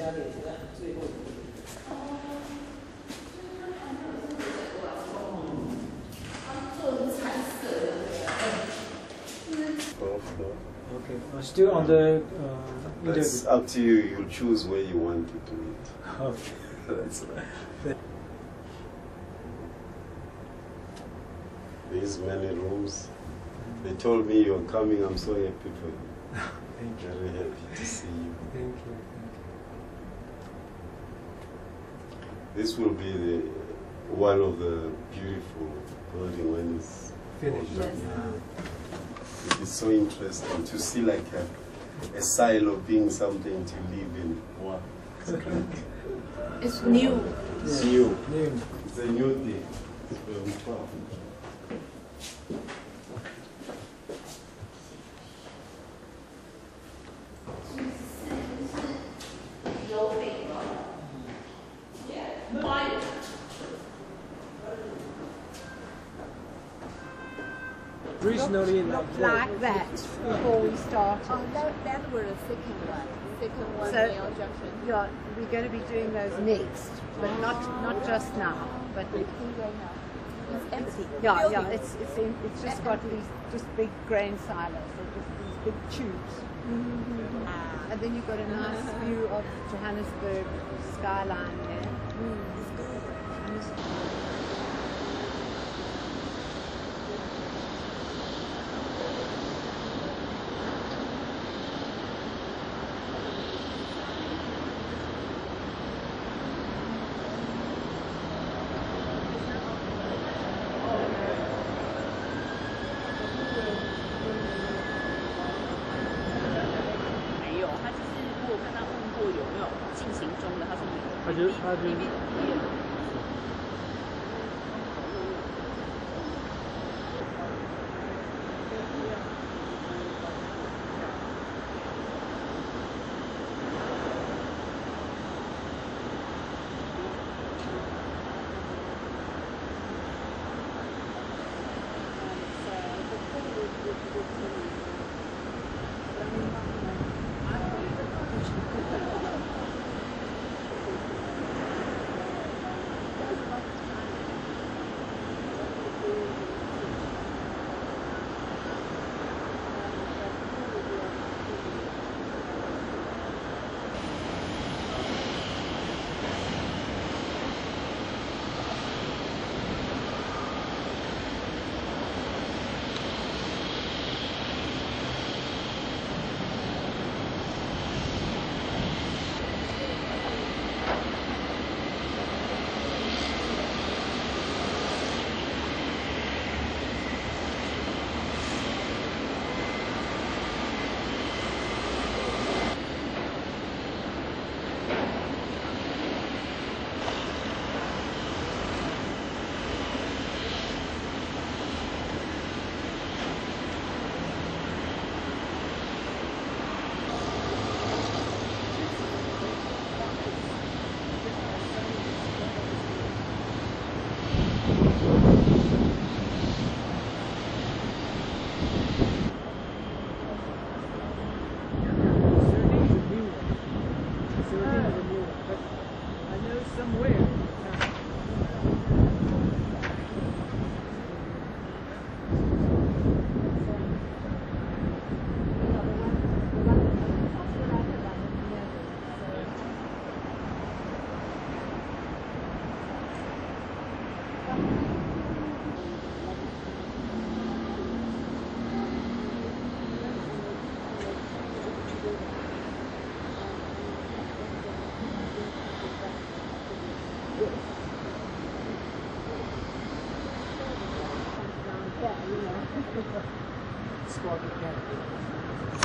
家里是在最后一个。做成彩色的，Okay, still on the That's up to you. You choose where you want to do it. Okay. That's right. There's many rooms. They told me you're coming. I'm so happy for you. Thank you. Very happy to see you. Thank you. This will be one of the beautiful building when it's Finished. Yes. It is so interesting to see like a silo being something to live in. Wow. It's great. It's new. It's new. New. It's a new thing. It's very proud. Originally, Like that before we started. Oh, that were the second one. Second one, So, male junction. Yeah, we're going to be doing those next, but not just now. But Right now. It's empty. yeah, it's just got these just big grain silos, so just these big tubes. And then you've got a nice view of Johannesburg skyline there. Spot again.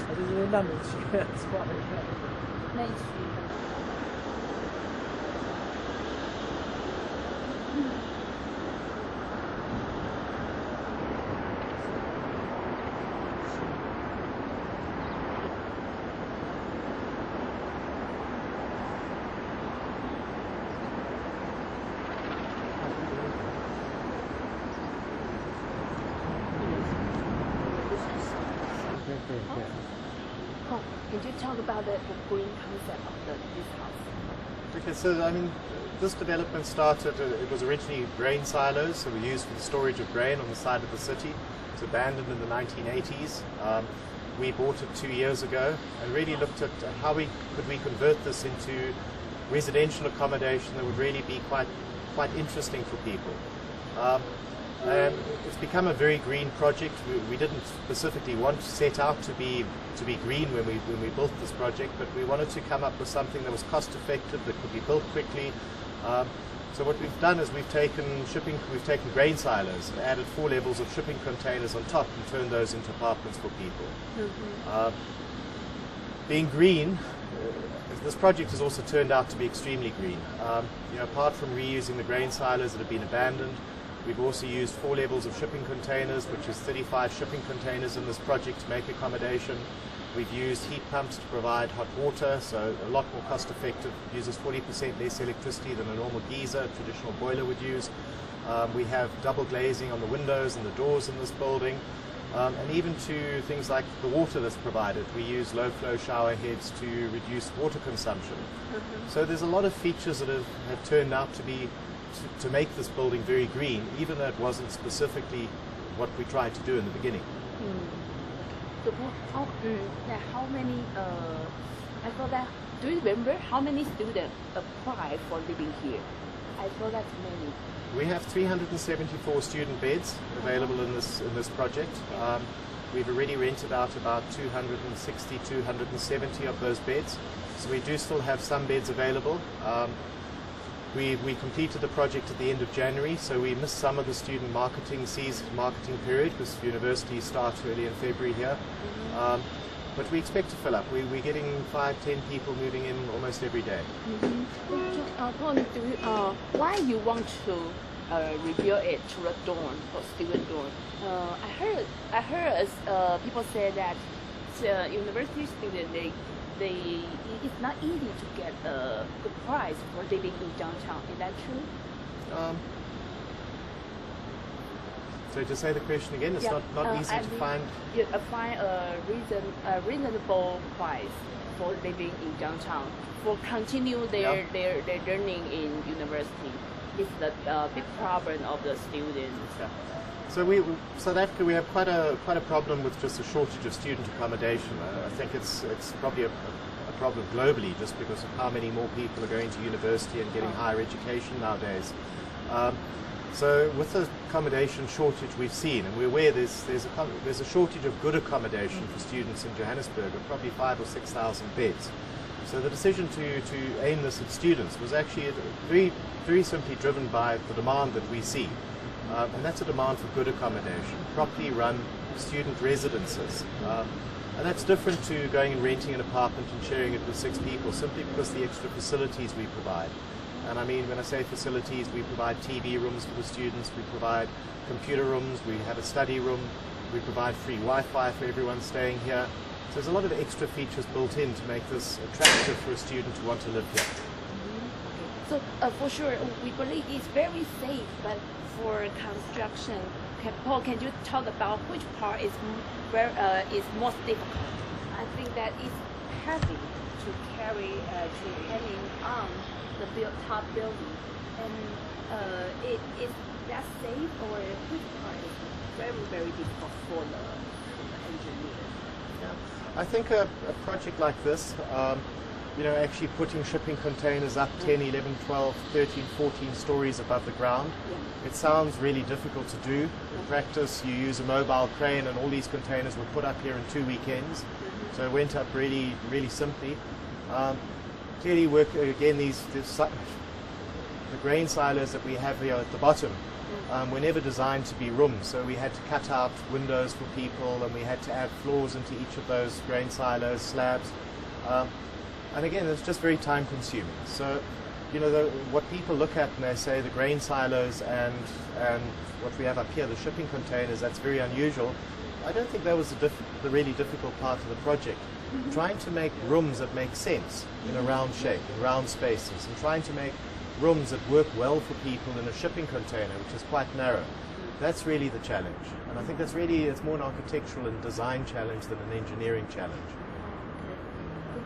我就是那美区 spot again. 内区。对。Can you talk about the green concept of this house? Okay, so I mean, this development started, it was originally grain silos, so we used for the storage of grain on the side of the city. It was abandoned in the 1980s. We bought it 2 years ago and really looked at how could we convert this into residential accommodation that would really be quite interesting for people. And it's become a very green project. We didn't specifically want to set out to be green when we built this project, but we wanted to come up with something that was cost effective, that could be built quickly. So what we've done is we've taken grain silos and added 4 levels of shipping containers on top and turned those into apartments for people. Being green, this project has also turned out to be extremely green. Apart from reusing the grain silos that have been abandoned, we've also used 4 levels of shipping containers, which is 35 shipping containers in this project to make accommodation. We've used heat pumps to provide hot water, so a lot more cost effective, uses 40% less electricity than a normal geyser, a traditional boiler would use. We have double glazing on the windows and the doors in this building. And even to things like the water that's provided, we use low flow shower heads to reduce water consumption. So there's a lot of features that have turned out to make this building very green, even though it wasn't specifically what we tried to do in the beginning. So how many, I thought that, do you remember how many students apply for living here? I thought that's many. We have 374 student beds available in this project. We've already rented out about 260, 270 of those beds. So we do still have some beds available. We completed the project at the end of January, so we missed some of the student marketing period because universities start early in February here. But we expect to fill up. We're getting 5-10 people moving in almost every day. Tony, why you want to rebuild it to a dorm, for student dorm? I heard people say that university students it's not easy to get a good price for living in downtown. Is that true? So to say the question again, it's not easy to find. Find a reasonable price for living in downtown, for continue their learning in university. It's the big problem of the students. Yeah. So South Africa, we have quite a problem with just a shortage of student accommodation. I think it's probably a problem globally, just because of how many more people are going to university and getting higher education nowadays. So with the accommodation shortage we've seen, and we're aware there's a shortage of good accommodation for students in Johannesburg of probably 5,000 or 6,000 beds. So the decision to aim this at students was actually very simply driven by the demand that we see. And that's a demand for good accommodation, properly run student residences. And that's different to going and renting an apartment and sharing it with 6 people, simply because of the extra facilities we provide. And I mean, when I say facilities, we provide TV rooms for the students, we provide computer rooms, we have a study room, we provide free Wi-Fi for everyone staying here. So there's a lot of extra features built in to make this attractive for a student to want to live here. So for sure, we believe it's very safe, but for construction, Paul, can you talk about which part is most difficult? I think that it's heavy to carry, to hanging on the top building, and is that safe, or which part is very, very difficult for the engineers? Yeah. I think a project like this, actually putting shipping containers up 10, 11, 12, 13, 14 stories above the ground, it sounds really difficult to do. In practice, you use a mobile crane and all these containers were put up here in 2 weekends. So it went up really, really simply. Clearly, the grain silos that we have here at the bottom were never designed to be rooms, so we had to cut out windows for people, and we had to add floors into each of those grain silos, slabs. And again, it's just very time consuming. So, what people look at and they say the grain silos and what we have up here, the shipping containers, that's very unusual. I don't think that was the really difficult part of the project. Trying to make rooms that make sense in a round shape, in round spaces, and trying to make rooms that work well for people in a shipping container, which is quite narrow. That's really the challenge. And I think it's more an architectural and design challenge than an engineering challenge.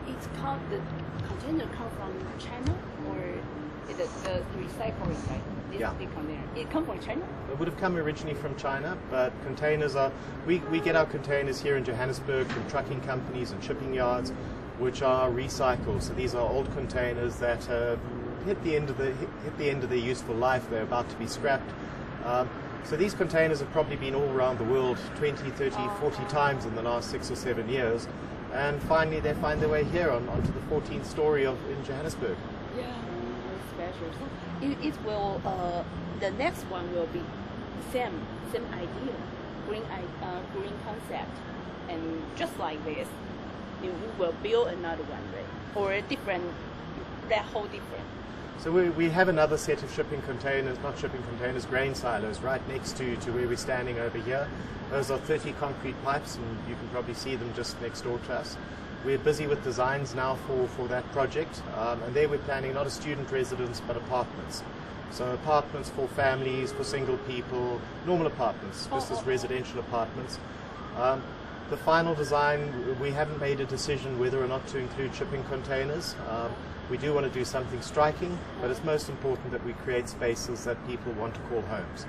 it's called the container come from China or the recycling, right? This Yeah. big container. It come from China? It would have come originally from China, but containers are, we get our containers here in Johannesburg from trucking companies and shipping yards, which are recycled. So these are old containers that hit the end of their useful life. They're about to be scrapped. So these containers have probably been all around the world 20, 30, 40 times in the last 6 or 7 years. And finally they find their way here onto the 14th story in Johannesburg. Yeah, special. So it will. The next one will be same idea, green concept, and just like this, you will build another one, right? Or different, that whole different. So we have another set of shipping containers, not shipping containers, grain silos right next to where we're standing over here. Those are 30 concrete pipes, and you can probably see them just next door to us. We're busy with designs now for that project, and there we're planning not a student residence but apartments. So apartments for families, for single people, normal apartments, just as residential apartments. The final design, we haven't made a decision whether or not to include shipping containers. We do want to do something striking, but it's most important that we create spaces that people want to call homes.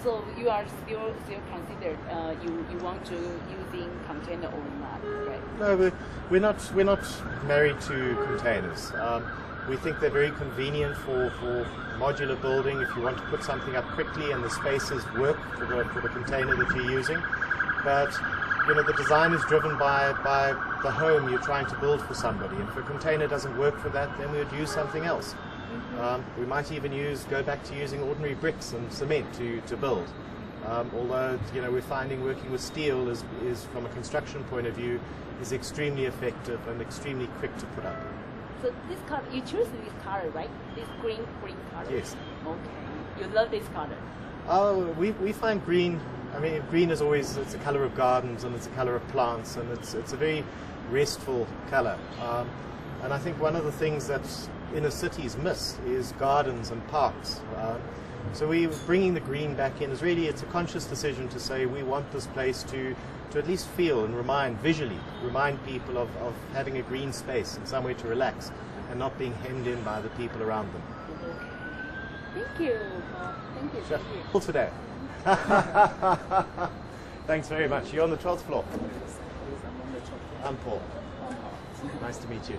So you are still considered you want to using container or not, right? No, we're not married to containers. We think they're very convenient for modular building if you want to put something up quickly and the spaces work for the container that you're using. But you know, the design is driven by the home you're trying to build for somebody. And if a container doesn't work for that, then we would use something else. We might even go back to using ordinary bricks and cement to build. Although, you know, we're finding working with steel is from a construction point of view, is extremely effective and extremely quick to put up. So this color, you choose this color, right? This green color? Yes. Okay. You love this color? Oh, we find green. I mean, green is always, it's a color of gardens and it's a color of plants, and it's a very restful color. And I think one of the things that inner cities miss is gardens and parks. So we bringing the green back in it's a conscious decision to say we want this place to at least feel and visually remind people of having a green space and somewhere to relax and not being hemmed in by the people around them. Thank you. Thank you. Sure. Thank you. All today. Thanks very much. You're on the 12th floor. I'm Paul. Nice to meet you.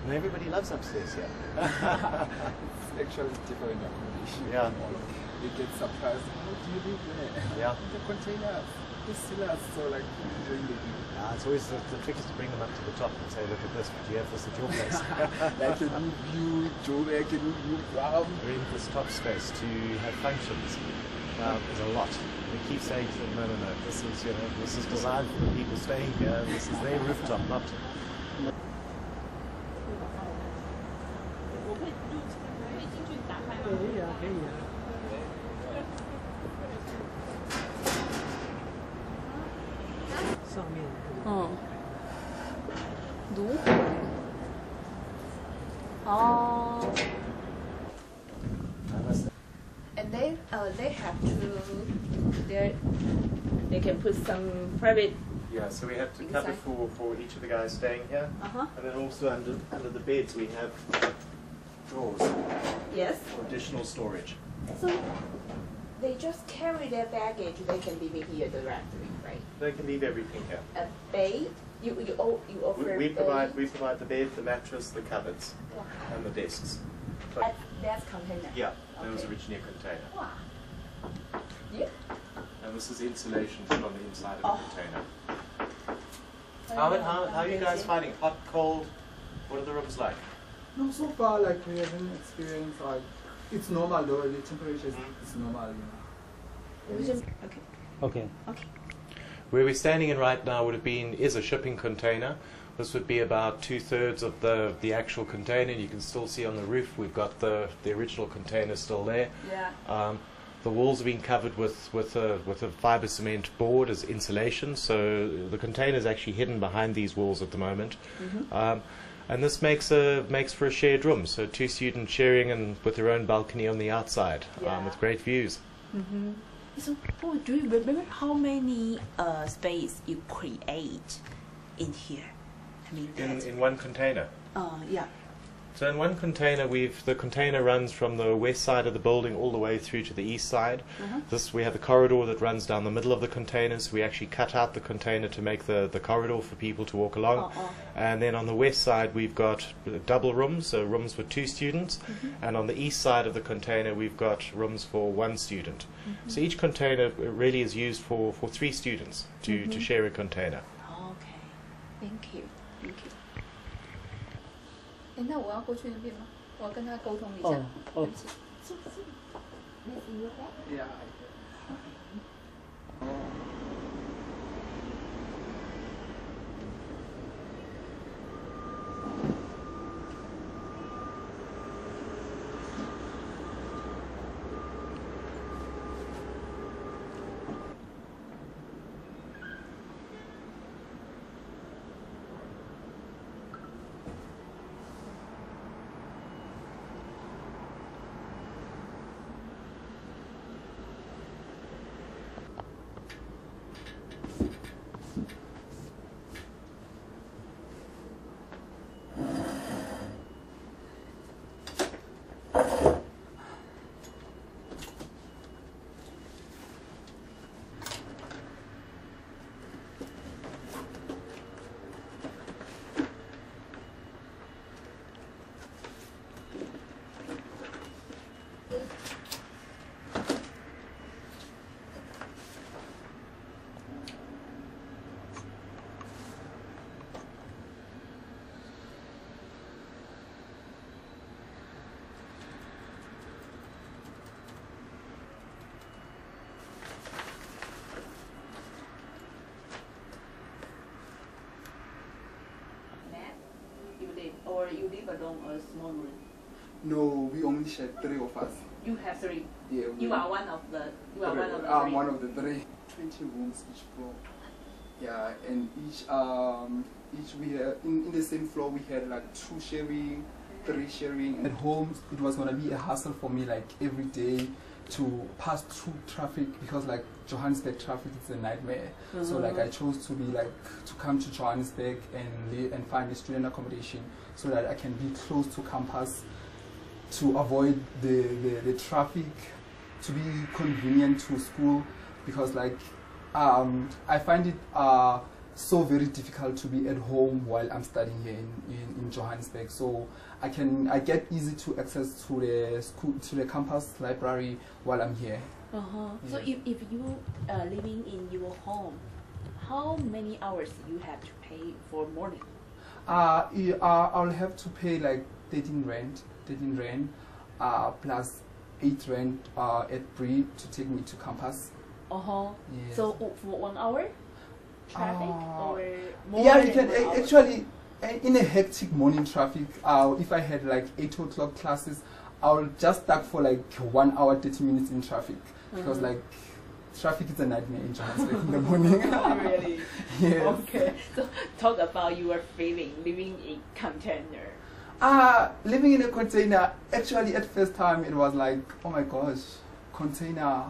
And everybody loves upstairs here. Actually different accommodation. Yeah. You get surprised. How do you live there? Yeah. The containers, the cellars, so like during the day. It's always the trick is to bring them up to the top and say, look at this, do you have this at your place? Like a new view, Joe, like a new ground. We're in this top space to have functions. There's a lot. We keep saying to them, no, this is designed for the people staying here. This is their rooftop, not. 我会进去打开吗？可以啊，可以啊。上面。嗯，炉火。哦。And they have to they can put some private. Yeah, so we have to Inside. cover for each of the guys staying here. And then also under the beds we have drawers Yes. for additional storage. So they just carry their baggage. They can leave it here directly, right? They can leave everything here. A bed. You offer We bed? provide the bed, the mattress, the cupboards, Wow. and the desks. But That's container. yeah, that was Okay. originally a container. Wow. Yeah. And this is insulation put on the inside of Oh. the container. How are you guys finding? Hot, cold? What are the rooms like? No, so far like we haven't experienced like it's normal though. The temperature is normal, you know. Okay. Okay. Okay. Where we're standing in right now is a shipping container. This would be about 2/3 of the actual container. You can still see on the roof we've got the original container still there. Yeah. The walls have been covered with a fiber cement board as insulation, so the container is actually hidden behind these walls at the moment. And this makes for a shared room, so 2 students sharing and with their own balcony on the outside, Yeah. with great views. So, Paul, do you remember how many space you create in here? I mean, In one container. yeah. So in one container, the container runs from the west side of the building all the way through to the east side. We have the corridor that runs down the middle of the containers. We actually cut out the container to make the corridor for people to walk along. And then on the west side, we've got double rooms, so rooms for 2 students. And on the east side of the container, we've got rooms for 1 student. So each container really is used for 3 students to share a container. Okay. Thank you. Thank you. 哎，那我要过去那边吗？我要跟他沟通一下。对不起。Yeah. Or you live alone or a small room? No, we only share 3 of us. You have 3. Yeah, You are one of the. You are one of the 3. I'm one of the 3. 20 rooms each floor. Yeah, and each we have in the same floor we had like 2 sharing, 3 sharing. At home, it was gonna be a hassle for me like every day to pass through traffic because like Johannesburg traffic is a nightmare. So like I chose to be like to come to Johannesburg and find a student accommodation so that I can be close to campus to avoid the traffic, to be convenient to school because like I find it so very difficult to be at home while I'm studying here in Johannesburg. So I get easy to access to the school, to the campus library while I'm here. So if you are living in your home, how many hours you have to pay for morning? I'll have to pay like 13 rand plus 8 rand at Bree to take me to campus. Yes. So for 1 hour traffic or more? Yeah, you can actually in a hectic morning traffic. If I had like 8 o'clock classes, I'll just stuck for like 1 hour 30 minutes in traffic because like traffic is a nightmare in Johannesburg in the morning. Really? Yes. Okay. So talk about your feeling living in container. Living in a container, actually at first time it was like, oh my gosh, container.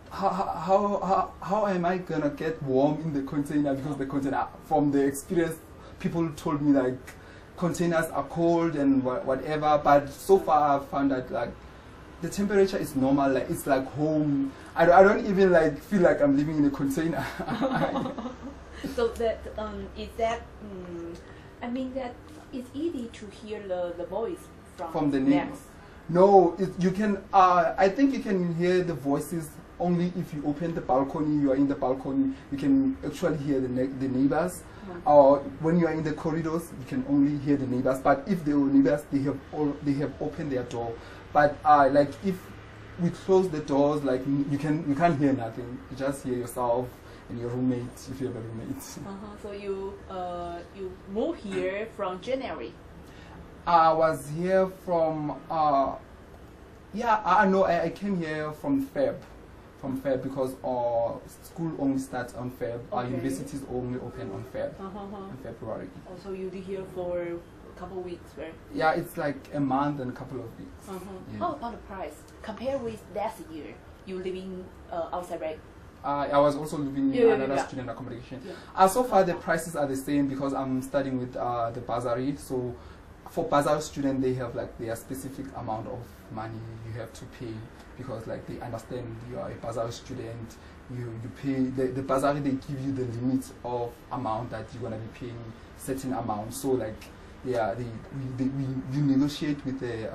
How am I gonna get warm in the container? Because the container, from the experience, people told me like containers are cold and whatever. But so far I've found that like the temperature is normal. Like it's like home. I don't even like feel like I'm living in a container. So that is that. I mean that it's easy to hear the voice from the neighbors. No, you can. I think you can hear the voices only if you open the balcony. You are in the balcony. You can actually hear the neighbors. Or when you are in the corridors, you can only hear the neighbors. But if they were neighbors, they have opened their door. But like if we close the doors, like you can't hear nothing. You just hear yourself and your roommate if you have a roommate. So you moved here from January. I was here from I came here from Feb. From Feb because school only starts on Feb. Our universities only open on Feb. In February. So you did here for a couple of weeks, right? Yeah, it's like a month and a couple of weeks. How about the price? Compared with last year, you living outside, right? I was also living in another student accommodation. So far the prices are the same because I'm studying with the bursary. So for bursary student, they have like their specific amount of money you have to pay because like they understand you are a bursary student. You pay the bursary, they give you the limit of amount that you're gonna be paying certain amount. So like yeah, we negotiate with the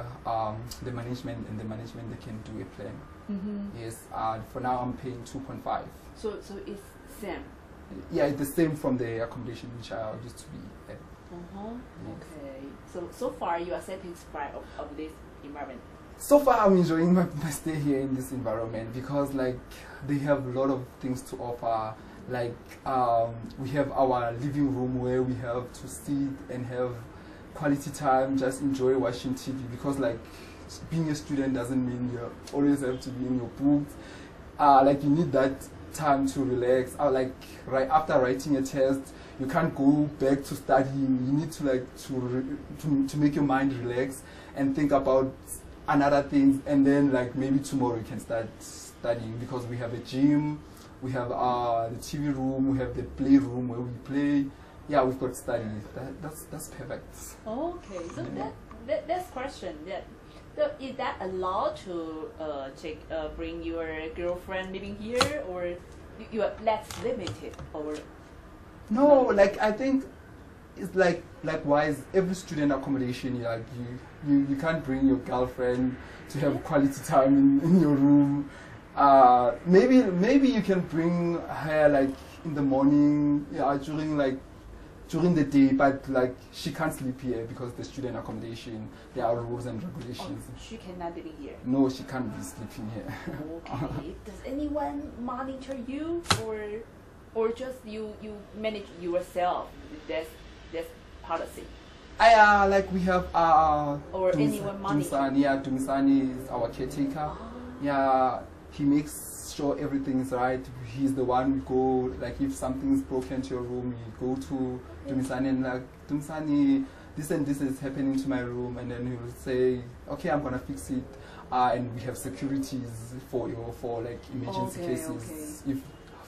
management, and the management they can do a plan. Yes, for now I'm paying 2.5. So it's same. Yeah, it's the same from the accommodation which I used to be at. Yes. Okay. So far you are satisfied of this environment. So far I'm enjoying my stay here in this environment because like they have a lot of things to offer. Like we have our living room where we have to sit and have quality time, just enjoy watching TV, because like being a student doesn't mean you always have to be in your books. Like you need that time to relax. Like right after writing a test, you can't go back to studying. You need to like to make your mind relax and think about another things, and then like maybe tomorrow you can start studying, because we have a gym, we have the TV room, we have the playroom where we play. Yeah, we've got study. That's perfect. Okay, so that's question. So is that allowed to bring your girlfriend living here, or you are less limited, or? No, like I think it's like likewise every student accommodation. Like you can't bring your girlfriend to have quality time in your room. Maybe you can bring her like in the morning, during the day, but like she can't sleep here because the student accommodation, there are rules and regulations. Oh, she cannot live here. No, she can't be sleeping here. Okay. Does anyone monitor you, or just you manage yourself? That's policy. Like we have or anyone monitor. Dumisani is our caretaker. Yeah, he makes sure everything is right. He's the one we go, like if something's broken to your room, we go to Dumisani and like, Dumisani, this and this is happening to my room, and then he will say, okay, I'm gonna fix it. And we have securities for like emergency cases. If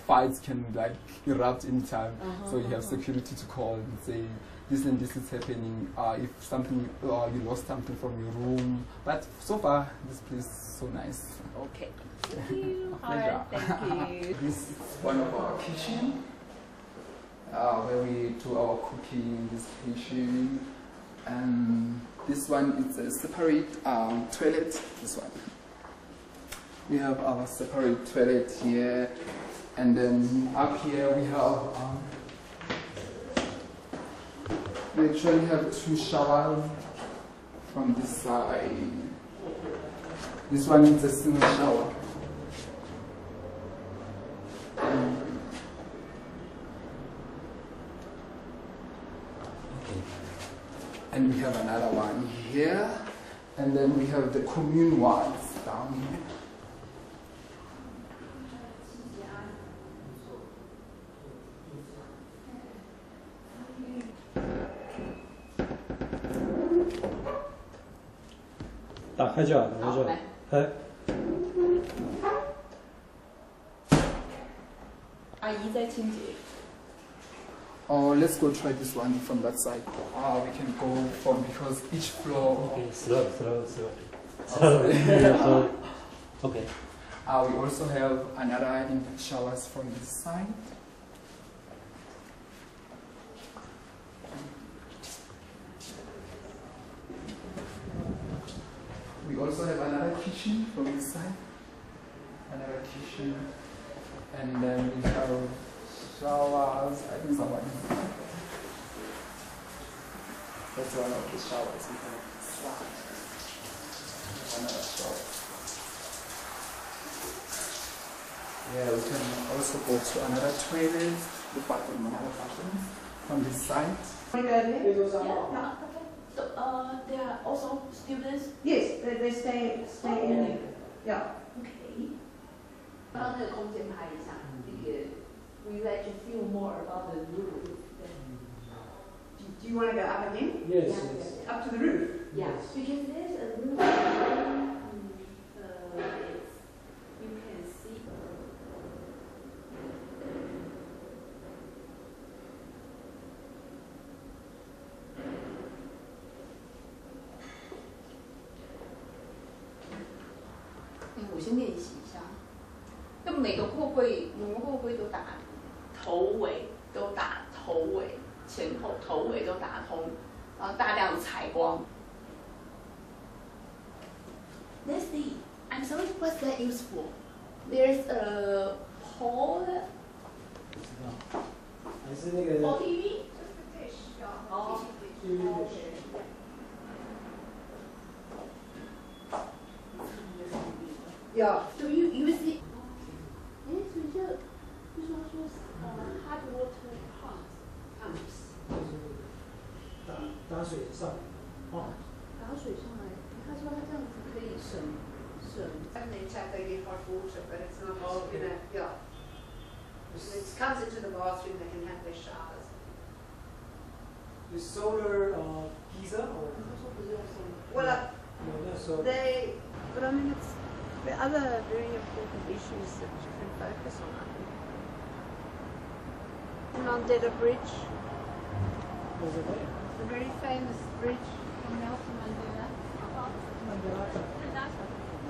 fights can like erupt anytime, so you have security to call and say, this and this is happening. If something, you lost something from your room. But so far, this place is so nice. Okay. Thank you. Pleasure. Thank you. This is one of our kitchen, where we do our cooking in this kitchen. And this one is a separate toilet. This one. We have our separate toilet here, and then up here we have. We actually have 2 showers from this side. This one is a single shower. And we have another one here. And then we have the commune ones down here. 打开这儿，打开这儿，哎。阿姨在清洁。 Oh, let's go try this one from that side. We can go from, because each floor. Okay, slow. Okay. We also have another input showers from this side. We also have another kitchen from this side. Another kitchen. And then we have showers. I think someone. That's one of the showers. We have another shower. Yeah, we can also go to another toilet, the bathroom, another bathroom from this side. Yeah. So there are also students. Yes, they stay in there. Yeah. Okay. 刚刚那个空间拍一下，we like to feel more about the roof. Do you want to go up again? Yes. Up to the roof? Yeah, because there's a roof. You can 先练习一下。就每个货柜都打头尾，前后头尾都打通，然后大量的采光。Let's see. I'm sorry, what's that used for? There's a pole 不知道，还是那个 for TV? 哦。Yeah. Do you use it? 哎，所以就说hot water pumps. 就是打水上哦。打水上来，他说他这样子可以省。And they tap, they get hot water, but it's not, yeah. It comes into the bathroom, they can have their showers. Is solar heater or? Well, solar. but I mean, it's the other very important issues that you can focus on, I think. Mandela Bridge, Over there. the very famous bridge from Nelson Mandela. Mandela.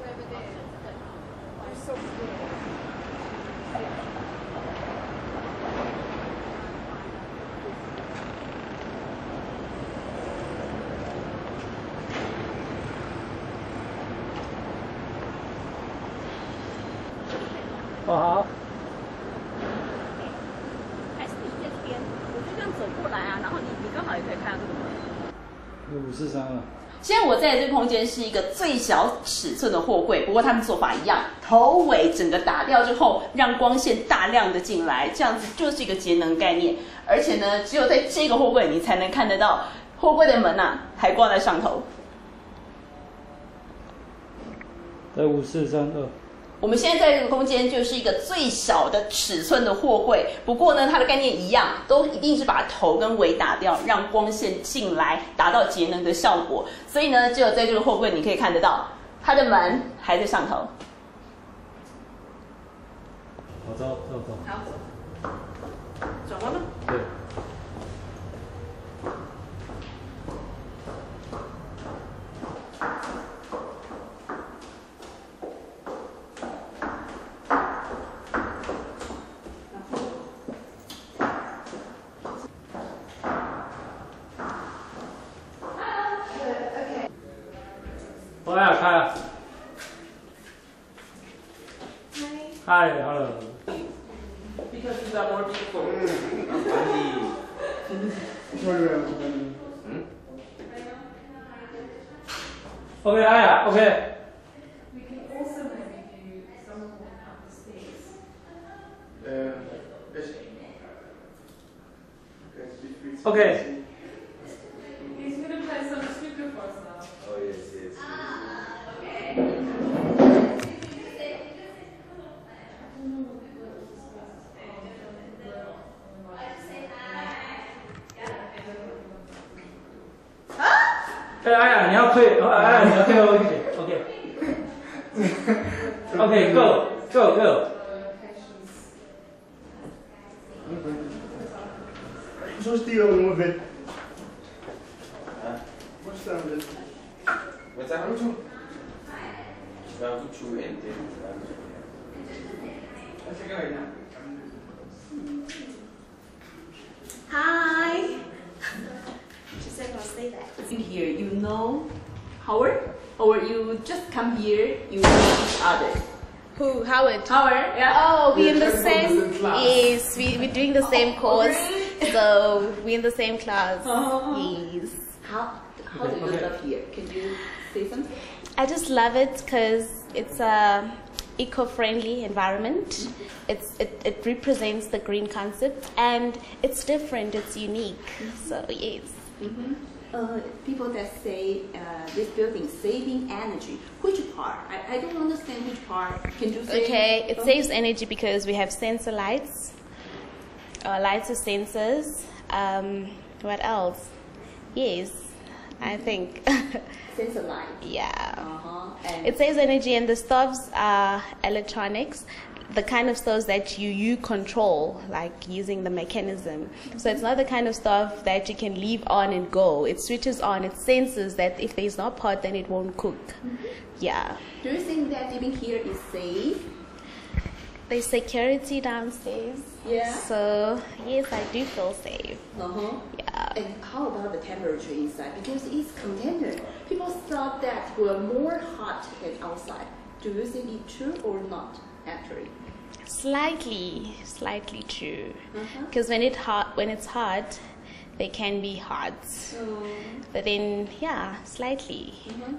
Over there. They're so cool. 哦好。还是你在这边，我就这样走过来啊，然后你刚好也可以看到这个门。 543了。现在我在这个空间是一个最小尺寸的货柜，不过他们做法一样，头尾整个打掉之后，让光线大量的进来，这样子就是一个节能概念。而且呢，只有在这个货柜你才能看得到货柜的门啊，还挂在上头。在5432。 我们现在在这个空间就是一个最小的尺寸的货柜，不过呢，它的概念一样，都一定是把头跟尾打掉，让光线进来，达到节能的效果。所以呢，只有在这个货柜你可以看得到，它的门还在上头。好，走。好，转弯吗？对。 Hi. Hi, hello. Because you are more beautiful. Okay, Aya, okay. We can also maybe do someone walk up the stairs. Okay. He's gonna play some snooker for us now. Oh, yes. Hey, Aya, 你要退，Aya，你要退后一点。OK。OK, go. Zo stiel ongeveer. Wat staan we? Wat zijn we doen? Wel goed zo in dit. Hi. She said I'll say that. In here, you know Howard, or you just come here, you know each other. Who? Howard. Howard, yeah. Oh, we in the same. Yes, we're doing the same course. Really? So we're in the same class. Yes. How do you love here? Can you say something? I just love it because it's a eco-friendly environment. It represents the green concept and it's different. It's unique. So yes. People that say this building saving energy. Which part? I don't understand which part. Can you say? Okay, it saves energy because we have sensor lights. Lights with sensors. What else? Yes, I think. Sensor light. Yeah. And It saves energy and the stoves are electronics. the kind of stuff that you control, like using the mechanism. So it's not the kind of stuff that you can leave on and go. It switches on, it senses that if there's no pot, then it won't cook. Yeah. Do you think that living here is safe? There's security downstairs. Yeah. So yes, I do feel safe. Yeah. And how about the temperature inside? Because it's container. People thought that were more hot than outside. Do you think it's true or not? Actually, slightly true. Because when it's hot, they can be hot. But then, yeah, slightly.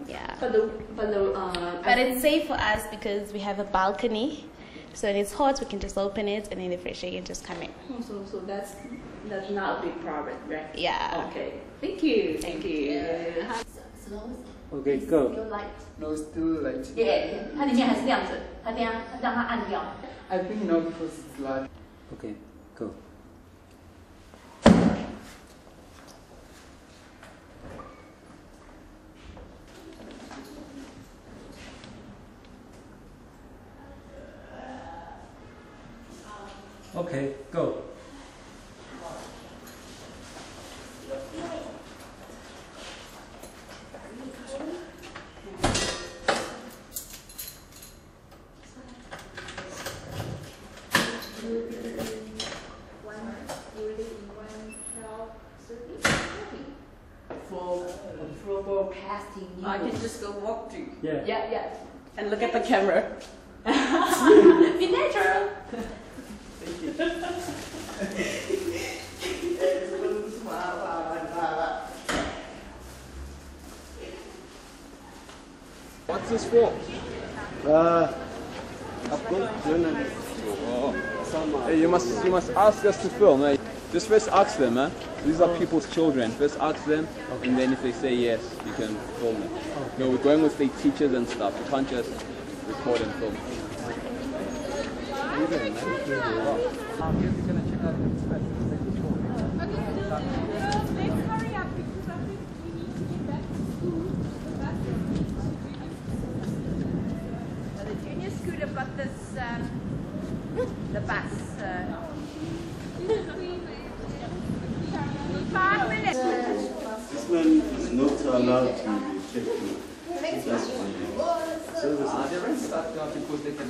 Yeah. But it's safe for us because we have a balcony. So when it's hot, we can just open it, and then the fresh air can just come in. So that's not a big problem, right? Yeah. Okay. Thank you. Thank you. Okay, go. No, still light. Yeah, 它里面还是亮着，它等下让它暗掉。 I think now because it's light. Okay, go. Okay, go. For casting news. I can just go walk through. Yeah. Yeah. And look at the camera. Be natural. What's this for? Hey, you must ask us to film. Eh? Just first ask them, eh? These are people's children. First ask them, and then if they say yes, you can film them. No, we're going with the teachers and stuff. You can't just record and film. The junior school have got this, the bus. 5 minutes. This one is not allowed to be taken. The rest start because they can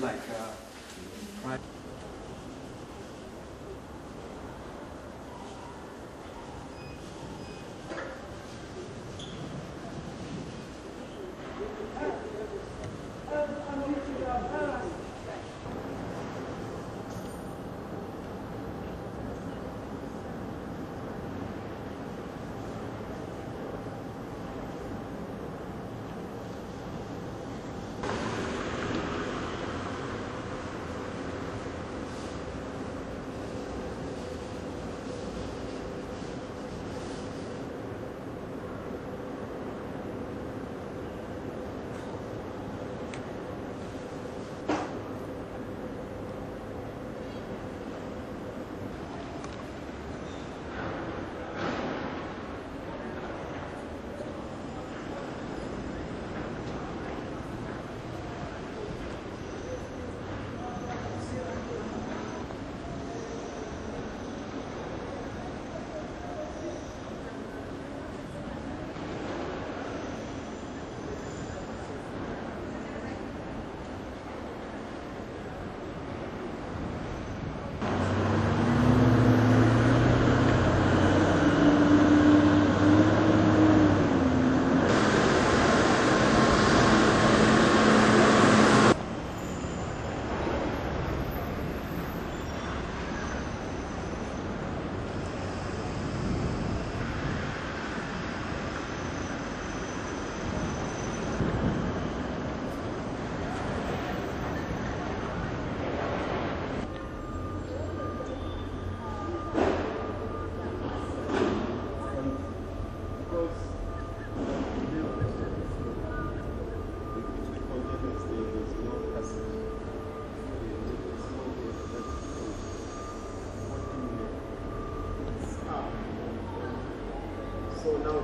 So now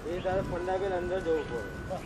ये तारा फंडा के अंदर दो ऊपर